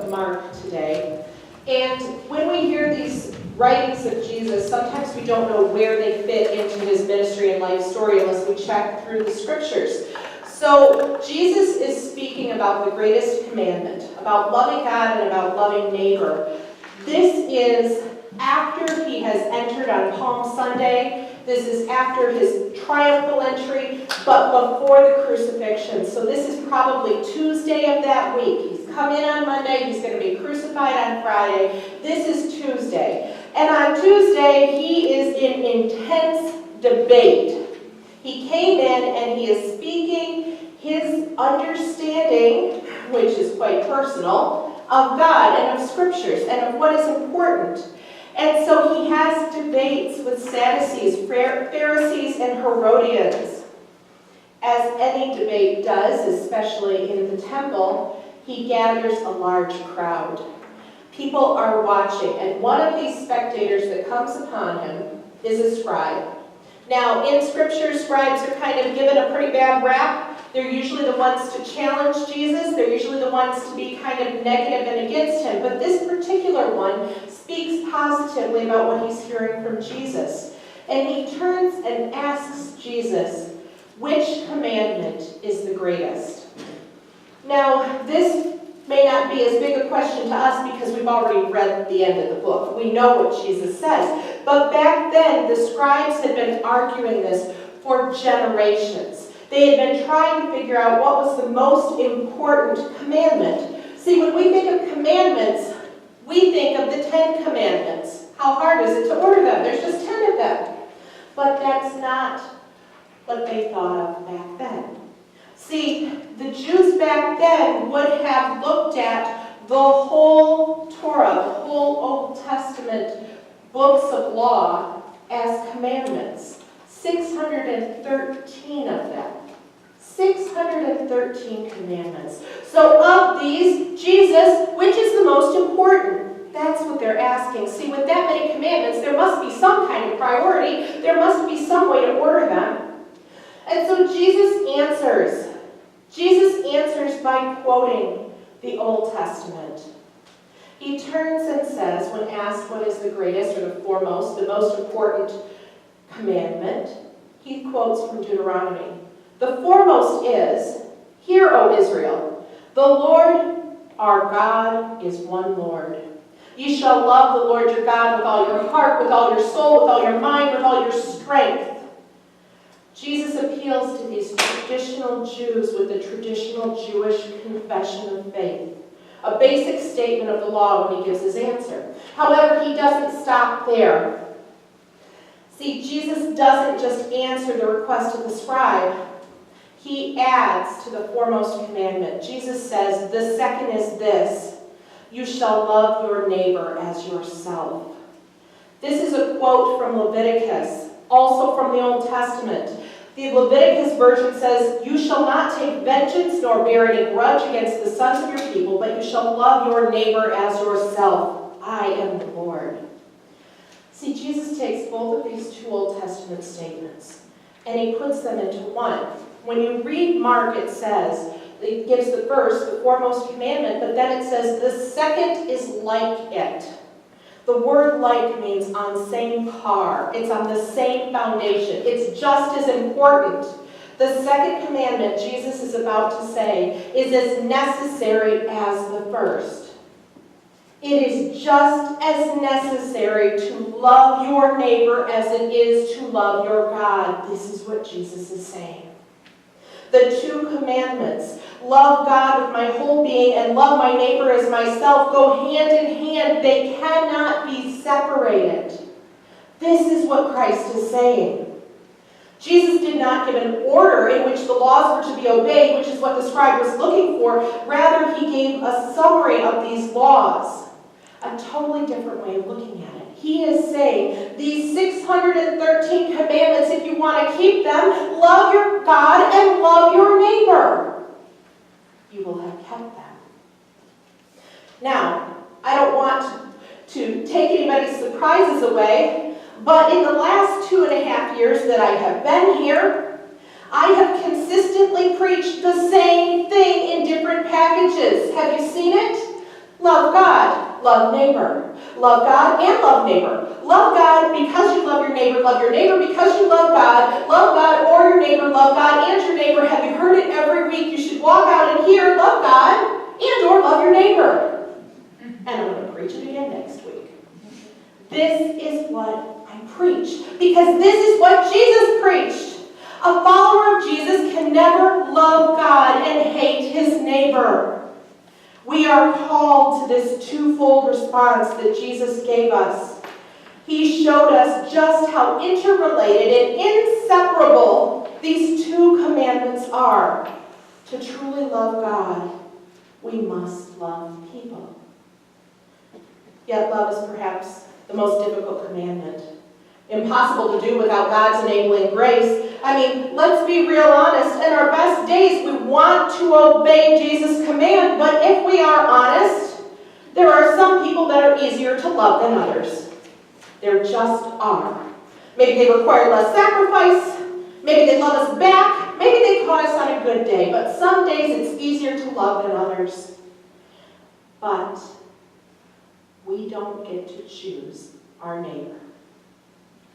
Mark today. And when we hear these writings of Jesus, sometimes we don't know where they fit into his ministry and life story unless we check through the scriptures. So Jesus is speaking about the greatest commandment, about loving God and about loving neighbor. This is after he has entered on Palm Sunday. This is after his triumphal entry, but before the crucifixion. So this is probably Tuesday of that week. He's come in on Monday. He's going to be crucified on Friday. This is Tuesday. And on Tuesday, he is in intense debate. He came in and he is speaking his understanding, which is quite personal, of God and of scriptures and of what is important. And so he has debates with Sadducees, Pharisees, and Herodians. As any debate does, especially in the temple, he gathers a large crowd. People are watching, and one of these spectators that comes upon him is a scribe. Now, in Scripture, scribes are kind of given a pretty bad rap. They're usually the ones to challenge Jesus. They're usually the ones to be kind of negative and against him. But this particular one speaks positively about what he's hearing from Jesus. And he turns and asks Jesus, which commandment is the greatest? Now, this may not be as big a question to us because we've already read the end of the book. We know what Jesus says. But back then, the scribes had been arguing this for generations. They had been trying to figure out what was the most important commandment. See, when we think of commandments, we think of the 10 Commandments. How hard is it to order them? There's just 10 of them. But that's not what they thought of back then. See, the Jews back then would have looked at the whole Torah, the whole Old Testament books of law as commandments. 613 of them. 613 commandments. So of these, Jesus, which is the most important? That's what they're asking. See, with that many commandments, there must be some kind of priority. There must be some way to order them. And so Jesus answers. Jesus answers by quoting the Old Testament. He turns and says, when asked what is the greatest or the foremost, the most important commandment, he quotes from Deuteronomy. The foremost is, hear, O Israel, the Lord our God is one Lord. You shall love the Lord your God with all your heart, with all your soul, with all your mind, with all your strength. Jesus appeals to these traditional Jews with the traditional Jewish confession of faith, a basic statement of the law when he gives his answer. However, he doesn't stop there. See, Jesus doesn't just answer the request of the scribe. He adds to the foremost commandment. Jesus says, the second is this, you shall love your neighbor as yourself. This is a quote from Leviticus, also from the Old Testament. The Leviticus version says, you shall not take vengeance nor bear any grudge against the sons of your people, but you shall love your neighbor as yourself. I am the Lord. See, Jesus takes both of these two Old Testament statements and he puts them into one. When you read Mark, it says, it gives the first, the foremost commandment, but then it says the second is like it. The word like means on same par. It's on the same foundation. It's just as important. The second commandment Jesus is about to say is as necessary as the first. It is just as necessary to love your neighbor as it is to love your God. This is what Jesus is saying. The two commandments, love God with my whole being and love my neighbor as myself, go hand in hand. They cannot be separated. This is what Christ is saying. Jesus did not give an order in which the laws were to be obeyed, which is what the scribe was looking for. Rather, he gave a summary of these laws. A totally different way of looking at it. He is saying, these 613 commandments, if you want to keep them, love your God and love your neighbor. You will have kept them. Now, I don't want to take anybody's surprises away, but in the last 2.5 years that I have been here, I have consistently preached the same thing in different packages. Have you seen it? Love God, love neighbor. Love God and love neighbor. Love God because you love your neighbor. Love your neighbor because you love God. Love God or your neighbor. Love God and your neighbor. Have you heard it every week? You should walk out and hear, love God and or love your neighbor. And I'm going to preach it again next week. This is what I preach because this is what Jesus preached. A follower of Jesus can never love God and hate his neighbor. We are called to this twofold response that Jesus gave us. He showed us just how interrelated and inseparable these two commandments are. To truly love God, we must love people. Yet love is perhaps the most difficult commandment. Impossible to do without God's enabling grace. I mean, let's be real honest. In our best days, we want to obey Jesus' command, but if we are honest, there are some people that are easier to love than others. There just are. Maybe they require less sacrifice. Maybe they love us back. Maybe they caught us on a good day, but some days it's easier to love than others. But we don't get to choose our neighbor.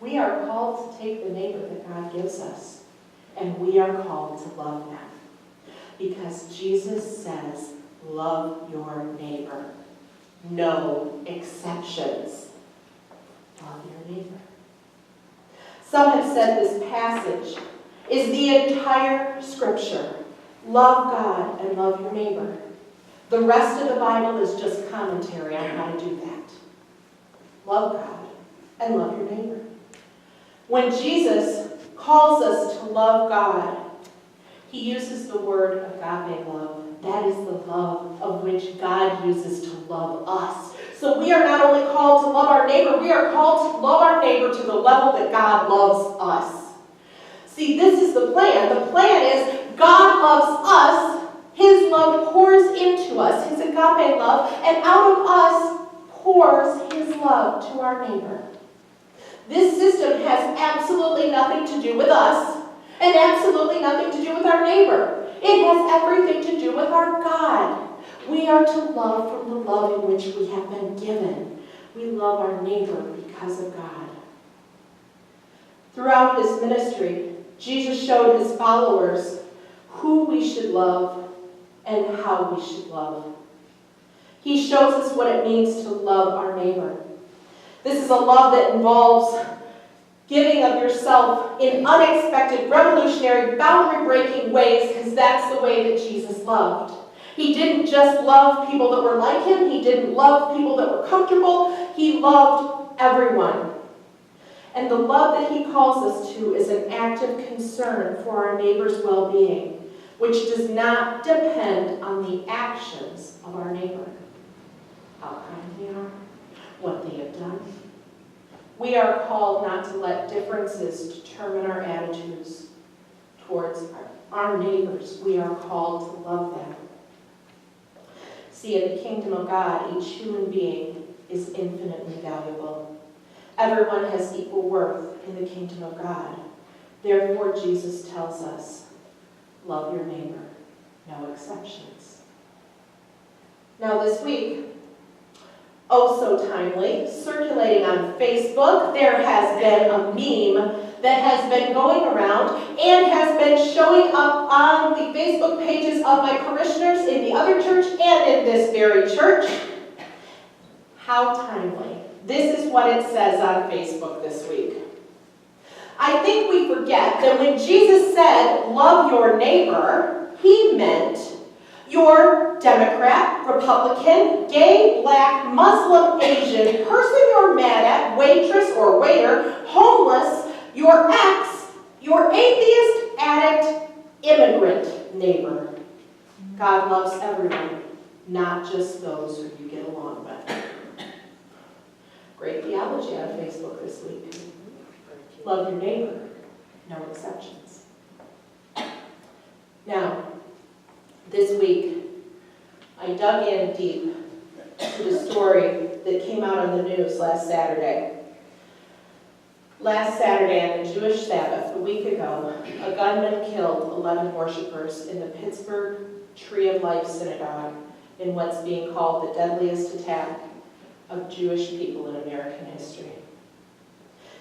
We are called to take the neighbor that God gives us, and we are called to love them. Because Jesus says, love your neighbor. No exceptions. Love your neighbor. Some have said this passage is the entire Scripture. Love God and love your neighbor. The rest of the Bible is just commentary on how to do that. Love God and love your neighbor. When Jesus calls us to love God, he uses the word agape love. That is the love of which God uses to love us. So we are not only called to love our neighbor, we are called to love our neighbor to the level that God loves us. See, this is the plan. The plan is God loves us. His love pours into us, his agape love, and out of us pours his love to our neighbor. This system has absolutely nothing to do with us and absolutely nothing to do with our neighbor. It has everything to do with our God. We are to love from the love in which we have been given. We love our neighbor because of God. Throughout his ministry, Jesus showed his followers who we should love and how we should love. He shows us what it means to love our neighbor. This is a love that involves giving of yourself in unexpected, revolutionary, boundary-breaking ways, because that's the way that Jesus loved. He didn't just love people that were like him. He didn't love people that were comfortable. He loved everyone. And the love that he calls us to is an active concern for our neighbor's well-being, which does not depend on the actions of our neighbor. How kind they are, what they have done. We are called not to let differences determine our attitudes towards our neighbors. We are called to love them. See, in the kingdom of God, each human being is infinitely valuable. Everyone has equal worth in the kingdom of God. Therefore, Jesus tells us, love your neighbor, no exceptions. Now this week, oh so timely, circulating on Facebook, there has been a meme that has been going around and has been showing up on the Facebook pages of my parishioners in the other church and in this very church. How timely. This is what it says on Facebook this week. I think we forget that when Jesus said, love your neighbor, he meant your Democrat, Republican, gay, black, Muslim, Asian, person you're mad at, waitress or waiter, homeless, your ex, your atheist, addict, immigrant neighbor. God loves everyone, not just those who you get along with. Great theology on Facebook this week. Love your neighbor, no exceptions. Now, this week, I dug in deep to the story that came out on the news last Saturday. Last Saturday, on the Jewish Sabbath, a week ago, a gunman killed 11 worshipers in the Pittsburgh Tree of Life Synagogue in what's being called the deadliest attack of Jewish people in American history.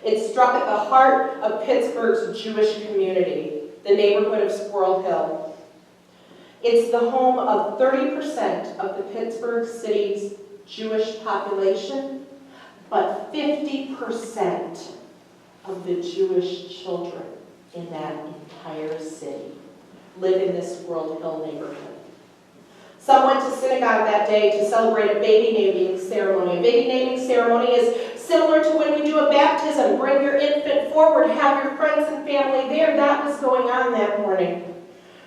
It struck at the heart of Pittsburgh's Jewish community, the neighborhood of Squirrel Hill. It's the home of 30% of the Pittsburgh city's Jewish population, but 50% of the Jewish children in that entire city live in this Squirrel Hill neighborhood. Some went to synagogue that day to celebrate a baby naming ceremony. A baby naming ceremony is similar to when we do a baptism. Bring your infant forward, have your friends and family there. That was going on that morning.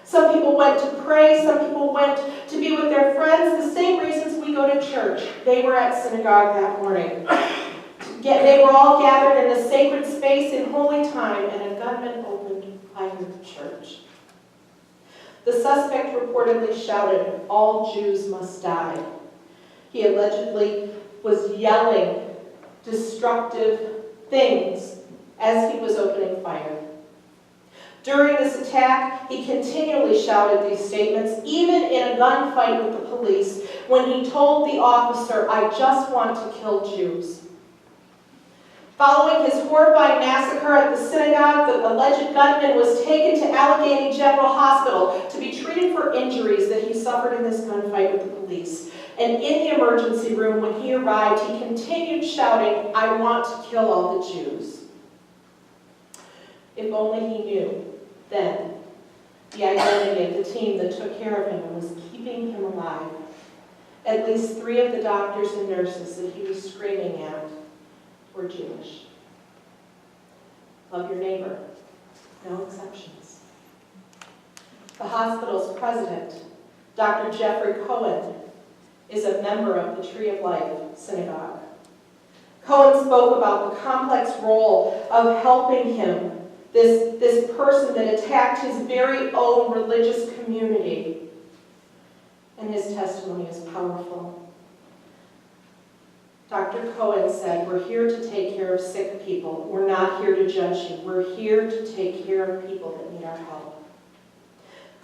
Some people went to pray, some people went to be with their friends, the same reasons we go to church. They were at synagogue that morning. They were all gathered in a sacred space in holy time, and a gunman opened fire at the church. The suspect reportedly shouted, "All Jews must die." He allegedly was yelling destructive things as he was opening fire. During this attack, he continually shouted these statements, even in a gunfight with the police, when he told the officer, "I just want to kill Jews." Following his horrifying massacre at the synagogue, the alleged gunman was taken to Allegheny General Hospital to be treated for injuries that he suffered in this gunfight with the police. And in the emergency room, when he arrived, he continued shouting, "I want to kill all the Jews." If only he knew then the identity of the team that took care of him and was keeping him alive. At least 3 of the doctors and nurses that he was screaming at were Jewish. Love your neighbor. No exceptions. The hospital's president, Dr. Jeffrey Cohen, is a member of the Tree of Life Synagogue. Cohen spoke about the complex role of helping him, this person that attacked his very own religious community. And his testimony is powerful. Dr. Cohen said, "We're here to take care of sick people. We're not here to judge you. We're here to take care of people that need our help."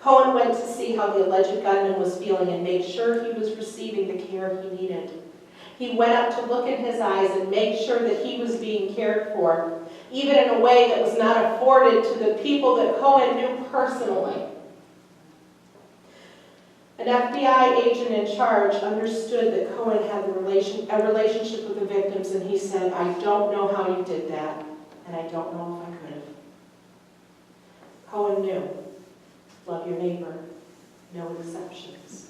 Cohen went to see how the alleged gunman was feeling and made sure he was receiving the care he needed. He went up to look in his eyes and make sure that he was being cared for, even in a way that was not afforded to the people that Cohen knew personally. An FBI agent in charge understood that Cohen had a relationship with the victims, and he said, "I don't know how you did that, and I don't know if I could have." Cohen knew, love your neighbor, no exceptions.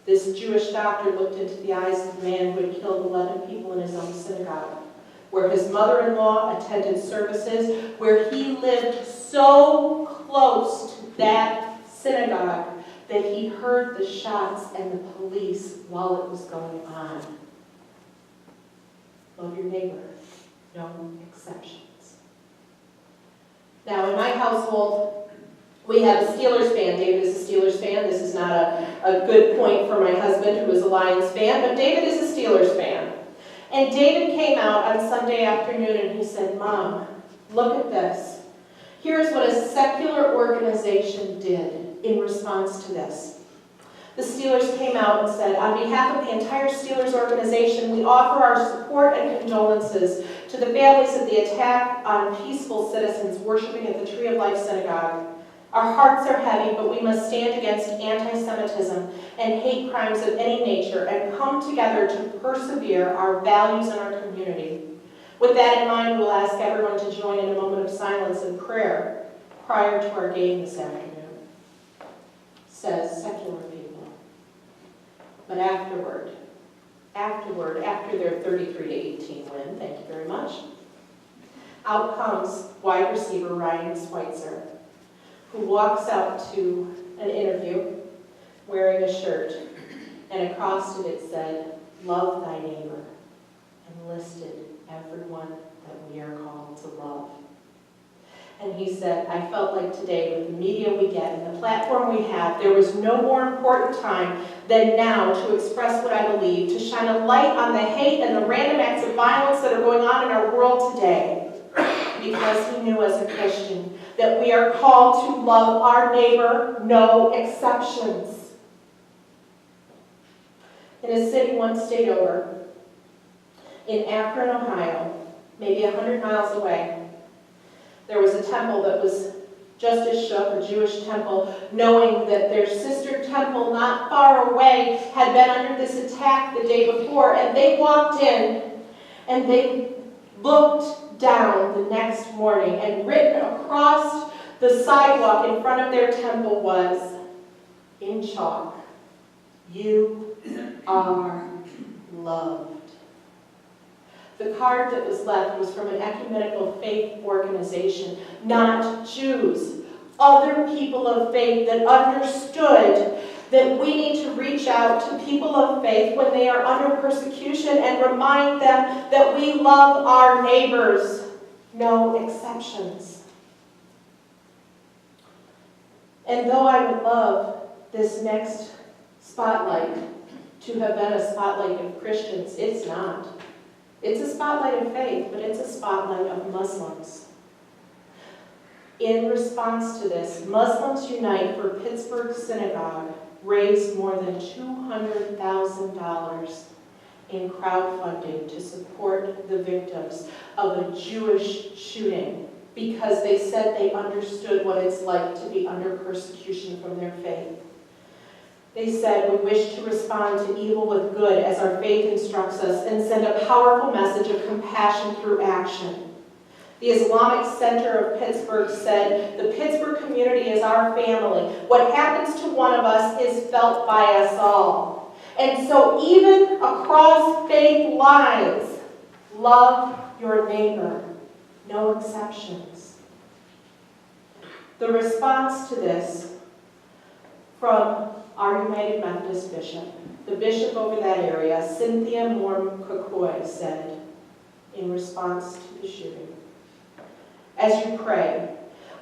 This Jewish doctor looked into the eyes of the man who had killed 11 people in his own synagogue, where his mother-in-law attended services, where he lived so close to that synagogue that he heard the shots and the police while it was going on. Love your neighbor, no exceptions. Now, in my household, we have a Steelers fan. David is a Steelers fan. This is not a good point for my husband, who is a Lions fan, but David is a Steelers fan. And David came out on Sunday afternoon and he said, "Mom, look at this. Here's what a secular organization did in response to this." The Steelers came out and said, "On behalf of the entire Steelers organization, we offer our support and condolences to the families of the attack on peaceful citizens worshiping at the Tree of Life Synagogue. Our hearts are heavy, but we must stand against anti-Semitism and hate crimes of any nature and come together to persevere our values in our community. With that in mind, we'll ask everyone to join in a moment of silence and prayer prior to our game this afternoon." Says secular people. But after their 33-18 win, thank you very much, out comes wide receiver Ryan Schweitzer, who walks out to an interview wearing a shirt, and across it said, "Love thy neighbor," and listed everyone that we are called to love. And he said, "I felt like today, with the media we get and the platform we have, there was no more important time than now to express what I believe, to shine a light on the hate and the random acts of violence that are going on in our world today." Because he knew as a Christian that we are called to love our neighbor, no exceptions. in a city one state over, in Akron, Ohio, maybe 100 miles away, there was a temple that was just as shook, a Jewish temple, knowing that their sister temple not far away had been under this attack the day before, and they walked in and they looked down the next morning, and written across the sidewalk in front of their temple was, in chalk, "You are loved." The card that was left was from an ecumenical faith organization, not Jews, other people of faith that understood that we need to reach out to people of faith when they are under persecution and remind them that we love our neighbors, no exceptions. And though I would love this next spotlight to have been a spotlight of Christians, it's not. It's a spotlight of faith, but it's a spotlight of Muslims. In response to this, Muslims Unite for Pittsburgh Synagogue raised more than $200,000 in crowdfunding to support the victims of a Jewish shooting because they said they understood what it's like to be under persecution from their faith. They said, "We wish to respond to evil with good as our faith instructs us and send a powerful message of compassion through action." The Islamic Center of Pittsburgh said, "The Pittsburgh community is our family. What happens to one of us is felt by us all." And so even across faith lines, love your neighbor, no exceptions. The response to this from our United Methodist bishop, the bishop over that area, Cynthia Moore Kokoy, said in response to the shooting, "As you pray,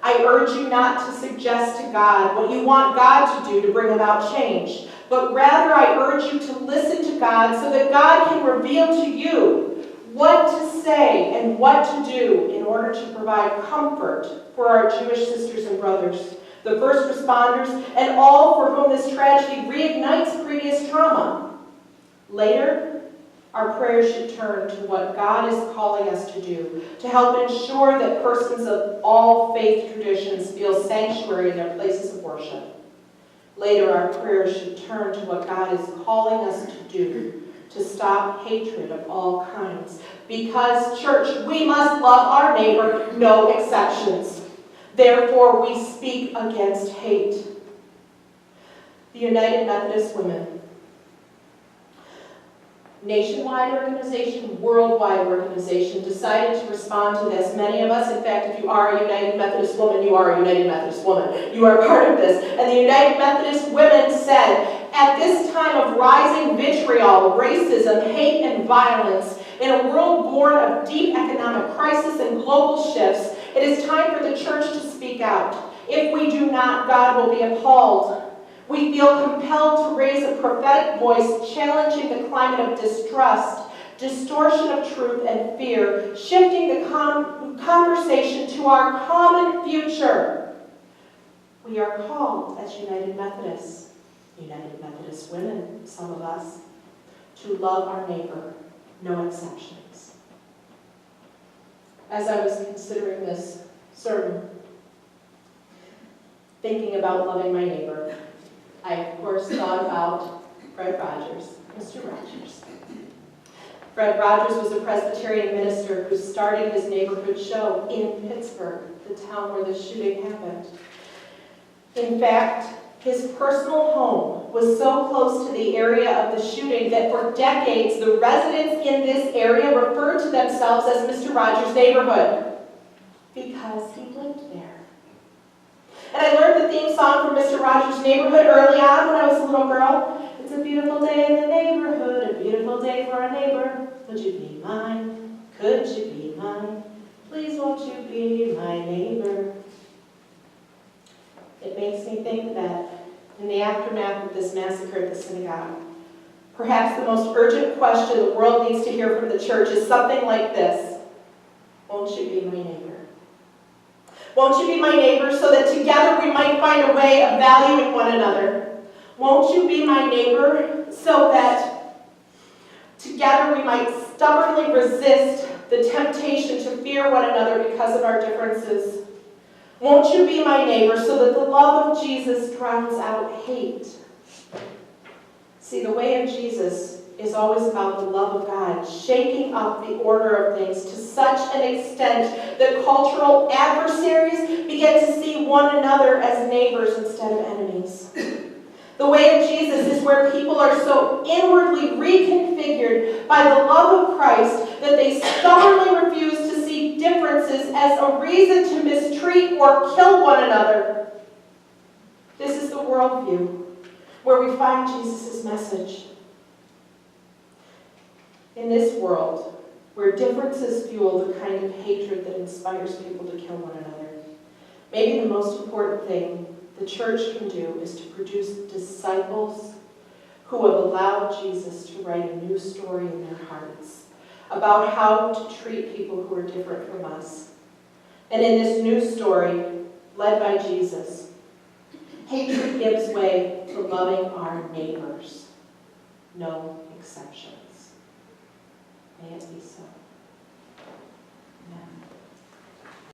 I urge you not to suggest to God what you want God to do to bring about change, but rather I urge you to listen to God so that God can reveal to you what to say and what to do in order to provide comfort for our Jewish sisters and brothers, the first responders, and all for whom this tragedy reignites previous trauma. Later, our prayers should turn to what God is calling us to do to help ensure that persons of all faith traditions feel sanctuary in their places of worship. Later, our prayers should turn to what God is calling us to do to stop hatred of all kinds. Because, church, we must love our neighbor, no exceptions. Therefore, we speak against hate." The United Methodist Women, nationwide organization, worldwide organization, decided to respond to this. Many of us, in fact, if you are a United Methodist woman, you are a United Methodist woman. You are part of this. And the United Methodist Women said, "At this time of rising vitriol, racism, hate, and violence, in a world born of deep economic crisis and global shifts, it is time for the church to speak out. If we do not, God will be appalled. We feel compelled to raise a prophetic voice challenging the climate of distrust, distortion of truth, and fear, shifting the conversation to our common future. We are called as United Methodists, United Methodist women, some of us, to love our neighbor, no exceptions." As I was considering this sermon, thinking about loving my neighbor, I, of course, thought about Fred Rogers, Mr. Rogers. Fred Rogers was a Presbyterian minister who started his neighborhood show in Pittsburgh, the town where the shooting happened. In fact, his personal home was so close to the area of the shooting that for decades, the residents in this area referred to themselves as Mr. Rogers' neighborhood because he lived there. And I learned the theme song from Mr. Rogers' Neighborhood early on when I was a little girl. It's a beautiful day in the neighborhood, a beautiful day for a neighbor. Would you be mine? Could you be mine? Please won't you be my neighbor? It makes me think that in the aftermath of this massacre at the synagogue, perhaps the most urgent question the world needs to hear from the church is something like this: won't you be my neighbor? Won't you be my neighbor so that together we might find a way of valuing one another? Won't you be my neighbor so that together we might stubbornly resist the temptation to fear one another because of our differences. Won't you be my neighbor so that the love of Jesus drowns out hate? See, the way of Jesus is always about the love of God, shaking up the order of things to such an extent that cultural adversaries begin to see one another as neighbors instead of enemies. The way of Jesus is where people are so inwardly reconfigured by the love of Christ that they stubbornly refuse to see differences as a reason to mistreat or kill one another. This is the worldview where we find Jesus' message. In this world, where differences fuel the kind of hatred that inspires people to kill one another, maybe the most important thing the church can do is to produce disciples who have allowed Jesus to write a new story in their hearts about how to treat people who are different from us. And in this new story, led by Jesus, hatred gives way to loving our neighbors. No exception.